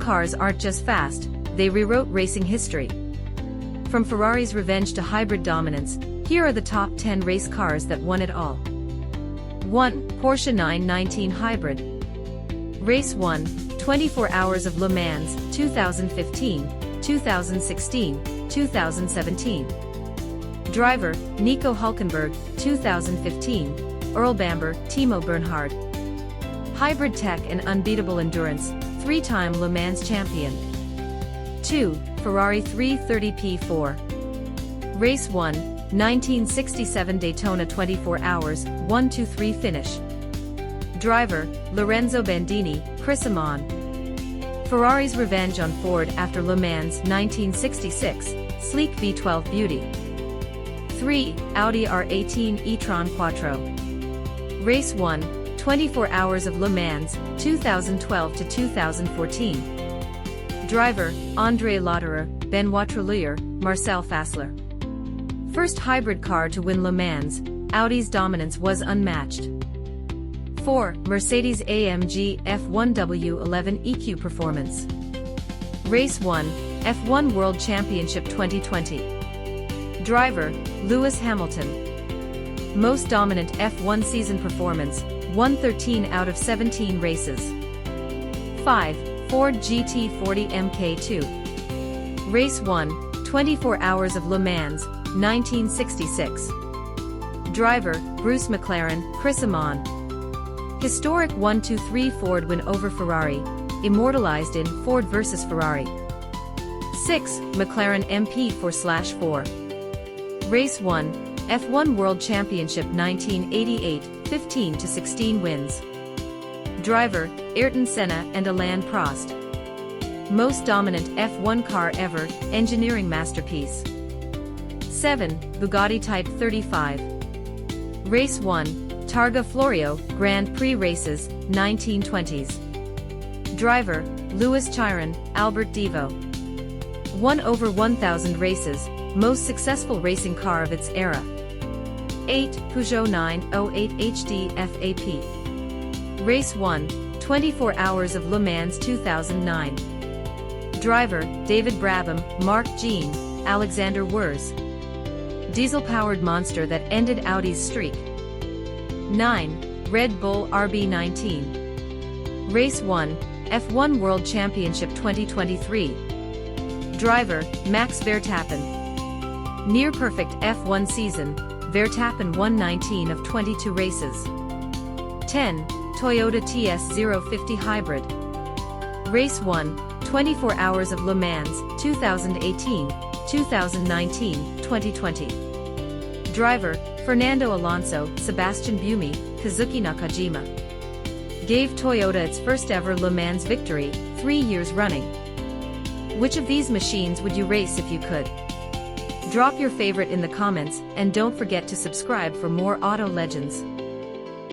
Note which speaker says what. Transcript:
Speaker 1: cars aren't just fast, they rewrote racing history. From Ferrari's revenge to hybrid dominance, here are the top 10 race cars that won it all. 1. Porsche 919 Hybrid. Race 1, 24 Hours of Le Mans, 2015, 2016, 2017. Driver, Nico Hülkenberg, 2015, Earl Bamber, Timo Bernhard. Hybrid tech and unbeatable endurance, 3-time Le Mans champion. 2. Ferrari 330 P4. Race 1, 1967 Daytona 24 Hours, 1-2-3 finish. Driver, Lorenzo Bandini, Chris Amon. Ferrari's revenge on Ford after Le Mans 1966, sleek V12 beauty. 3. Audi R18 e-tron Quattro. Race 1, 24 Hours of Le Mans, 2012 to 2014. Driver, André Lauterer, Benoit Trellier, Marcel Fassler. First hybrid car to win Le Mans, Audi's dominance was unmatched. 4. Mercedes-AMG F1W11 EQ Performance. Race 1, F1 World Championship 2020. Driver, Lewis Hamilton. Most dominant F1 season performance, won 13 out of 17 races. 5. Ford GT40 Mk2. Race 1, 24 Hours of Le Mans, 1966. Driver, Bruce McLaren, Chris Amon. Historic 1-2-3 Ford win over Ferrari, immortalized in Ford vs Ferrari. 6. McLaren MP4/4. Race 1, F1 World Championship 1988, 15-16 wins. Driver, Ayrton Senna and Alain Prost. Most dominant F1 car ever, engineering masterpiece. 7. Bugatti Type 35. Race 1, Targa Florio, Grand Prix races, 1920s. Driver, Louis Chiron, Albert Devo. Won over 1,000 races, most successful racing car of its era. 8. Peugeot 908 HD FAP. Race 1, 24 Hours of Le Mans 2009. Driver, David Brabham, Mark Jean, Alexander Wurz. Diesel-powered monster that ended Audi's streak. 9. Red Bull RB19. Race 1, F1 World Championship 2023. Driver, Max Verstappen. Near-perfect F1 season, Verstappen won 19 of 22 races. 10. Toyota TS050 Hybrid. Race 1, 24 Hours of Le Mans, 2018, 2019, 2020. Driver, Fernando Alonso, Sebastian Buemi, Kazuki Nakajima. Gave Toyota its first ever Le Mans victory, 3 years running. Which of these machines would you race if you could? Drop your favorite in the comments, and don't forget to subscribe for more auto legends.